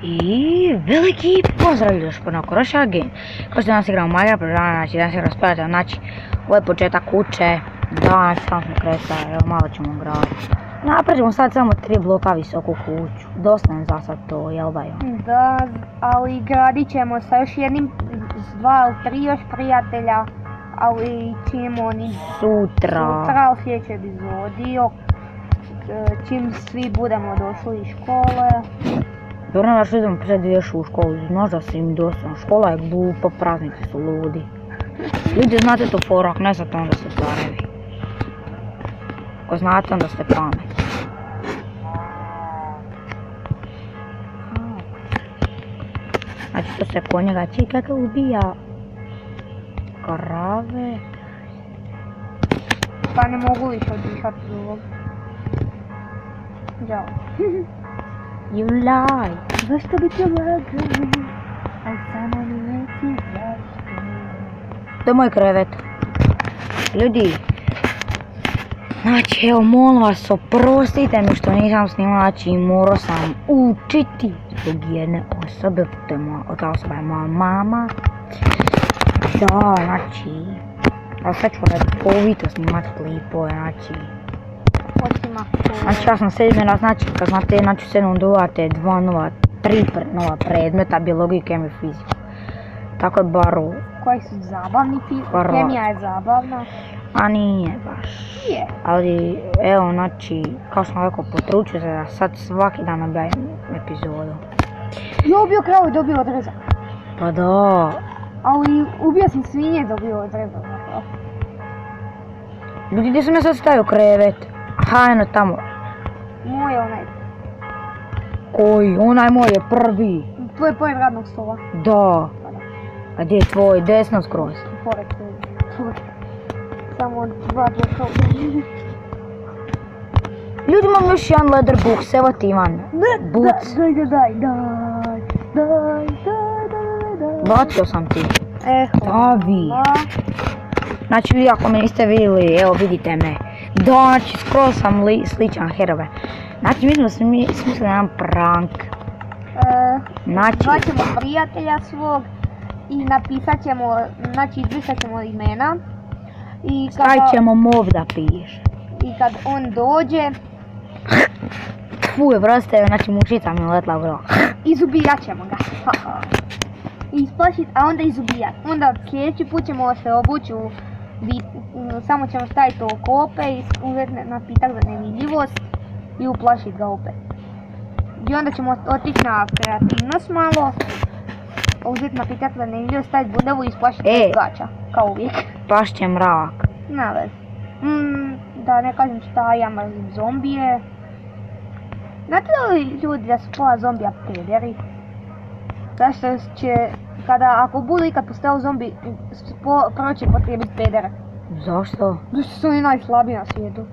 I veliki pozdrav ljudi još ponako Roša Game. Kao što danas igramo Minecraft, znači danas igramo Speleta, znači ovo je početak kuće. Danas sam smo kresali, evo malo ćemo graditi. Napred ćemo sad samo 3 bloka visoku kuću. Dosta nam za sad to, jel da je? Da, ali gradit ćemo sa još jednim, 2 ili 3 još prijatelja, ali ćemo oni sutra u sljedećoj epizodi, čim svi budemo došli iz škole. Dobro da što idemo pred ideš u školu, znaš da si im dosta, škola je glupa, praznici su ludi. Ljudi znate to forak, ne znate onda ste carevi. Ako znate onda ste pametni. Znači to se kod njega čeka kako ubija krave. Pa ne mogu više odišati drugog. Žao. You lie. Zašto bi te lagali? A samo mi reci zašto. To je moj krevet. Ljudi. Znači evo molim vas oprostite mi što nisam snimala, znači morao sam učiti zbog jedne osobe, ta osoba je moja mama. Da, znači, ali sad ću redovito snimat klipove, znači. Znači ja sam sedmena, znači kad znate, znači 7 dodate 2 nova, 3 nova predmeta, biologiju, kemiju, fiziku. Tako je bar u... Koji su zabavni, kemija je zabavna. A nije baš. Je. Ali evo, znači, kao što sam rekao, potručio se da sad svaki dan objavim epizodu. Ja ubio kravu i dobio odrezak. Pa da. Ali ubio sam svinje i dobio odrezak zapravo. Ljudi, gdje sam ja sad stavio krevet? Aha, eno tamo. Moj je onaj. Koji? Onaj moj je prvi. To je pored radnog stola. Da. A gdje je tvoj? Desno skroz. Pored tvoj. Samo 2 bloka. Ljudi, imam još jedan leather books, evo ti Ivan. Boots. Daj. Bacio sam ti. Stavi. Znači vi ako me niste vidjeli, evo vidite me. Da, znači skroz sam sličan herove. Znači mi smo smislili jedan prank. Znači... Zvaćemo prijatelja svog i napisat ćemo, znači izbrisat ćemo imena. Stavit ćemo mov da piše. I kad on dođe... Fuj, vrste, znači mušica mi letla u glavu. Izubijat ćemo ga. Isplašit, a onda izubijat. Onda sljedeći put ćemo se obući u... Samo ćemo staviti okope i uzeti napitak za nevidljivost i uplašit ga opet. I onda ćemo otići na kreativnost malo. Uzeti napitak za nevidljivost, staviti bundevu i isplašiti gača. Kao uvijek. Pašće mrak. Na vez. Da ne kažem šta, ja mrzim zombije. Znate li ljudi da su pola zombija pederi? Zašto će, ako budu ikad postao zombi, prvo će potrebiti pedere. Zašto? Zašto su oni najslabiji na svijetu.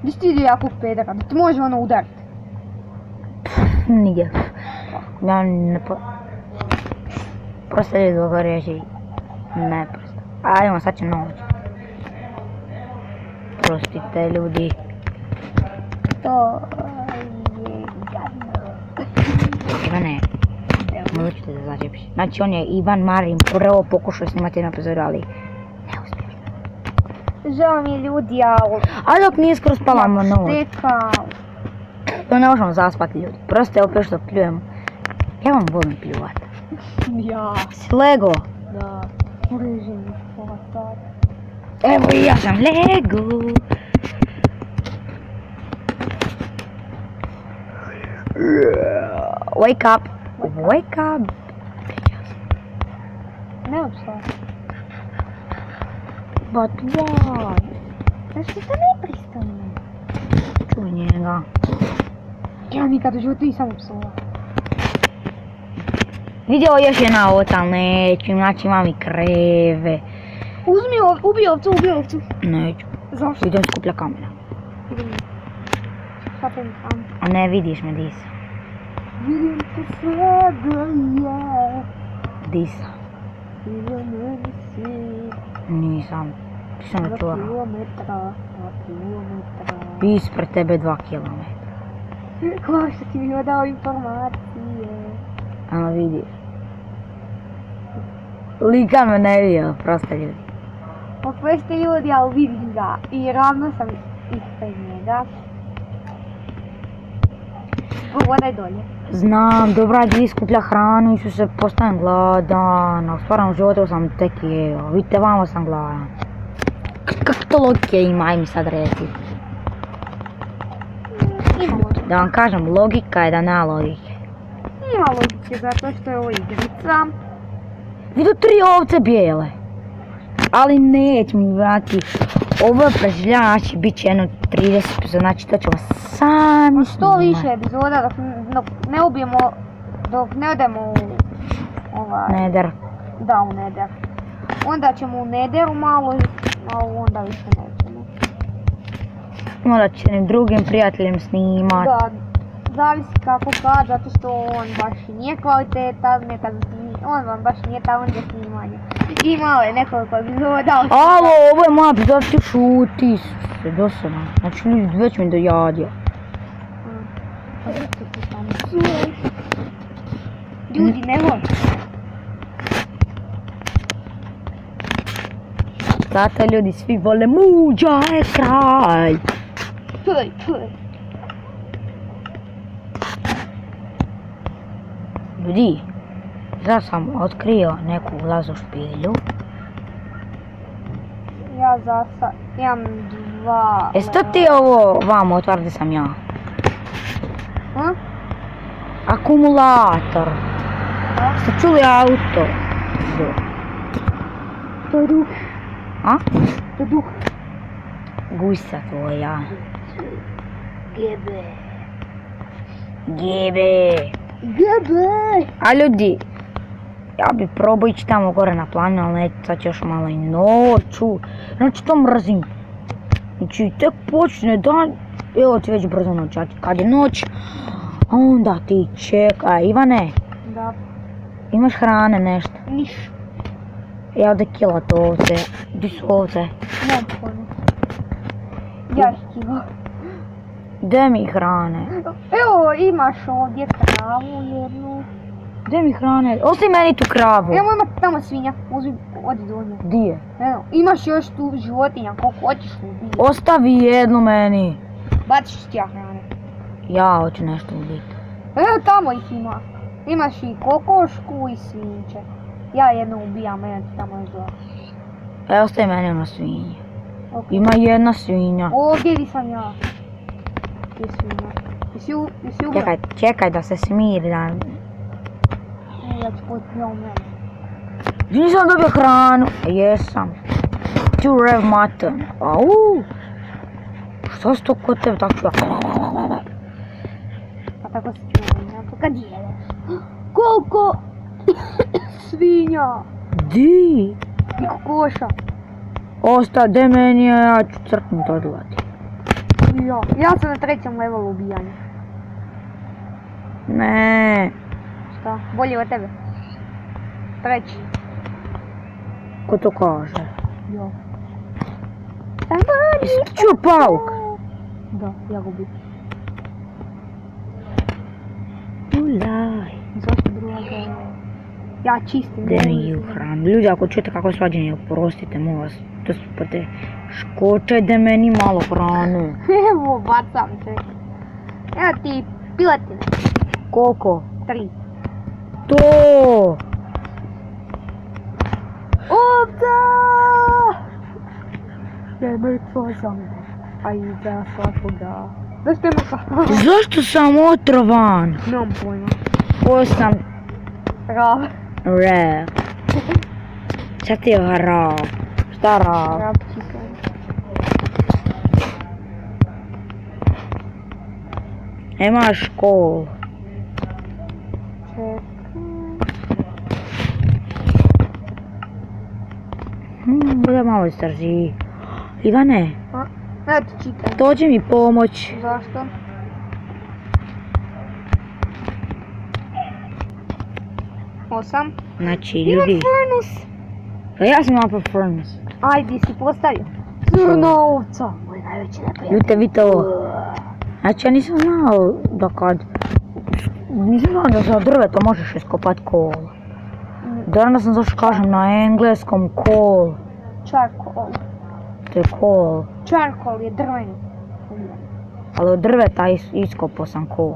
Gdje si ti vidio jakog pedera, da ti može ono udariti? Nigdje. Ja ne prosto je dobro reći. Ne prosto. Ajmo, sad će noć. Prostite ljudi. To je gadno. Ivane, možda ću te da začepiš. Znači on je Ivan Marin prvo pokušao snimati jednu epizodu, ali neuspješno. Žao mi je ljudi, ali dok nije skoro spalamo noć. Stekao. To ne možemo zaspati ljudi. Prosto je opet što pljujemo. Ja vam volim pljuvat. Ja. Si Lego? Da. Urežim pola sata. Evo i ja sam Lego. Wake up. Wake up. Ne uopšte. But why? Zašto se nepristano? Čuj njega. Ja nikad u životu nisam psova. Vidio još jedna ovca, ali neću, znači imam i kreve. Ubij ovcu. Neću. Zašto? Idem skuplja kamena. Šta te mi sam? A ne vidiš me, di sam. Vidim te sve da je. Di sam? Ti za mene si. Nisam. Ti sam me čula. 2 kilometra. Ispred tebe 2 kilometra. Hvala što ti mi dao informacije. Ano vidi. Lika me ne vidio, prosto ljudi. Oprosti ljudi, ali vidim ga. I ravno sam ispred njega. Pogledaj dolje. Znam, dobra dvije skuplja hranu i su se postajem gladan. A u stvarnom životu sam tek jeo. Vidite, vamo sam gladan. Kak to logike ima, aj mi sad reci. Ima logike. Da vam kažem, logika je da nema logike. Ima logike, zato što je ovo igrica. Vidu 3 ovce bijele. Ali neće mi vrati. Ovo je preživljava, znači bit će jedno 30, znači to ćemo sami Što više epizoda dok ne ubijemo, dok ne odemo u Nether. Da, u Nether. Onda ćemo u Netheru malo, a onda više nećemo. Onda će nekim drugim prijateljem snimat. Da, zavisi kako kad, zato što on baš i nije kvalitetan, nekad on vam baš nije talent za snimanje. Imao je nekoliko epizoda. Alo, ovo je moja epizoda, ti šuti se, dosadno. Znači ljudi već mi dojadio. Ljudi, ne voli. Zato ljudi svi vole muđa je kraj. Tuj. Ljudi, sad sam otkrio neku ulazu špilju. Ja imam 2. Jesi to ti ovo vamo otvara gdje sam ja? Akumulator. Ste čuli auto? To je duh. A? To je duh. Gujsa tvoja. Gebe. Gebe. A ljudi, ja bi probao ići tamo gore na planinu, ali neću, sad će još malo i noću. Znači to mrzim. Znači tek počne dan, evo ti već brzo noć, a kad je noć, onda ti čekaj. Ivane, Da. imaš hrane nešto? Niš. Ja ovdje kilat ovce. Gdje su ovce? Nemam pojma. Ja ih kilo. Gdje mi hrane? Evo, imaš ovdje kravu jednu. Gdje mi hrane? Ostavi meni tu kravu. Evo ima tamo svinja. Uzmi, odi do nje. Gdje? Evo, imaš još tu životinja, koliko hoćeš ubiti. Ostavi jednu meni. Baciš ti ja hrane. Ja hoću nešto ubiti. Evo tamo ih ima. Imaš i kokošku i svinče. Ja jednu ubijam, mene ti tamo još dva. Evo ostavi meni ono svinje. Ok. Ima jedna svinja. Ovdje gdje sam ja. Gdje je svinja? Jesi ubila? Čekaj da se smiri. Da... Ja ću pojeti njom mene. Nisam dobio hranu. Jesam. Two rev mutton. Au. Što si to kod tebe tako čuva? Pa tako se čuva, kad jedeš. Koliko svinja Di? i kokoša. Ostade meni, ja ću crknut odlati. Ja sam na 3. levelu ubijanja. Ne. Šta? Bolje od tebe? 3. Ko to kaže? Jo. Sam bolji. Jesi ti čuo pauk? Da, ja ga ubim. Ulaj. Zašto druga? Ja čistim. Gdje mi ju hranu? Ljudi, ako čujete kako je svađanje, oprostite, molim vas. To su pa te škoče, da meni malo hranu. Evo, bacam se. Evo ti piletine. Koliko? 3. To! Ovca! Ja mrtvo sam. A i za svakoga. Zašto je mrtvo? Zašto sam otrovan? Nemam pojma. Ko sam Rav. rev? Šta ti je rav? Šta rav? Rav chicken. Nemaš školu. Bude malo istraži. Ivane, Evo ti chicken. dođi mi pomoć. Zašto? Osam. Znači, Ima ljudi. furnace. Pa ja sam napravio furnace. Ajde, si postavio. Crna ovca. Moj najveći neprijatelj. Ljute, vidite ovo. Znači, ja nisam znao da kad Nisam znao da za drveto možeš iskopat kol. Danas sam zašto kažem na engleskom kol. Charcoal. To je kol. Charcoal je drveni. Ali od drveta iskopao sam kol.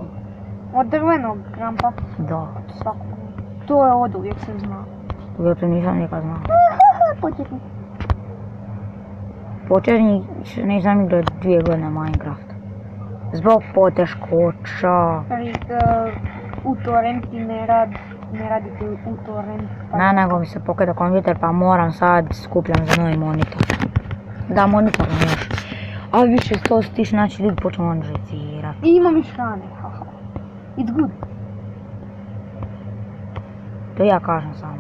Od drvenog krampa. Da. Svakog. To je od uvijek sam znao. Ja to nisam nikad znao. Početnik. Početnik nisam igrao 2 godine Minecraft. Zbog poteškoća. U torrenti ne radite u torrent. Ne, nego mi se pokida kompjuter pa moram sad skupljam za novi monitor. Da, monitor mi još. A više 100 stiš, znači ljudi počnu on žecirat. I imam još hrane, haha. It's good. To ja kažem samo.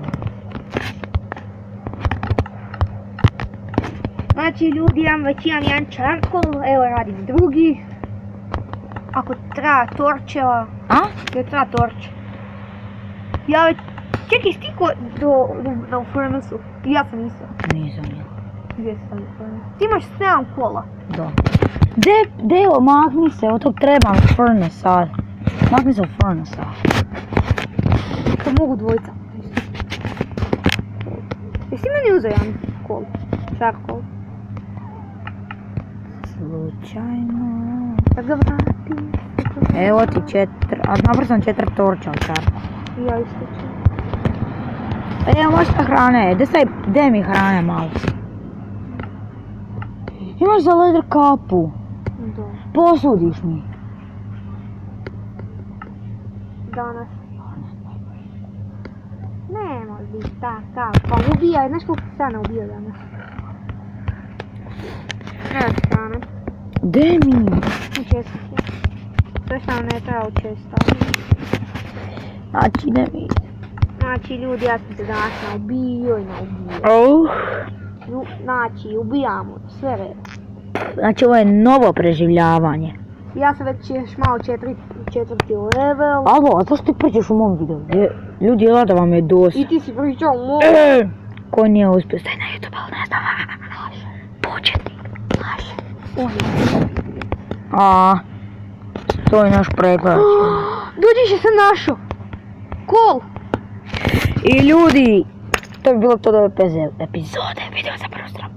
Znači ljudi, ja već imam jedan charcoal, evo radim drugi. Ako treba torčeva, A? treba torč. Ja već, čekaj, stiko do furnace-u. Ja sam isto. Nisam ja. Gdje sam u furnace? Ti imaš 7 kola. Da. Deo, makni se, od tog trebam furnace sad. Makni se od furnace sad. To mogu dvojica. Jesi meni uzeo jedan kol? Charcoal. Slučajno. Da ga vratim. Evo ti 4, a napravo sam 4 torča od čarka. Ja isto ću. Evo možda hrane, daj mi hrane malo. Imaš za leder kapu. Da. Posudiš mi. Danas. Ne može biti takav. Pa ubijaj, znaš koliko se ne ubio danas. Evo ti hrane. Daj mi. U čestiti. Sve što ne treba u čestiti. Znači daj mi. Znači ljudi, ja sam se danas naubio i naubio. Oh. Znači, ubijamo sve red. Znači ovo je novo preživljavanje. Ja sam već još malo četvrti level. Alo, a zašto ti pričaš u mom videu? Ljudi, jela da vam je dosta. I ti si pričao u mom. Ko nije uspio, staj na YouTube, ali ne znam. Početnik. A, to je naš pregled. Dođi se sam našao. Kol. I ljudi, to bi bilo to do epizode. Video za prvu stranu.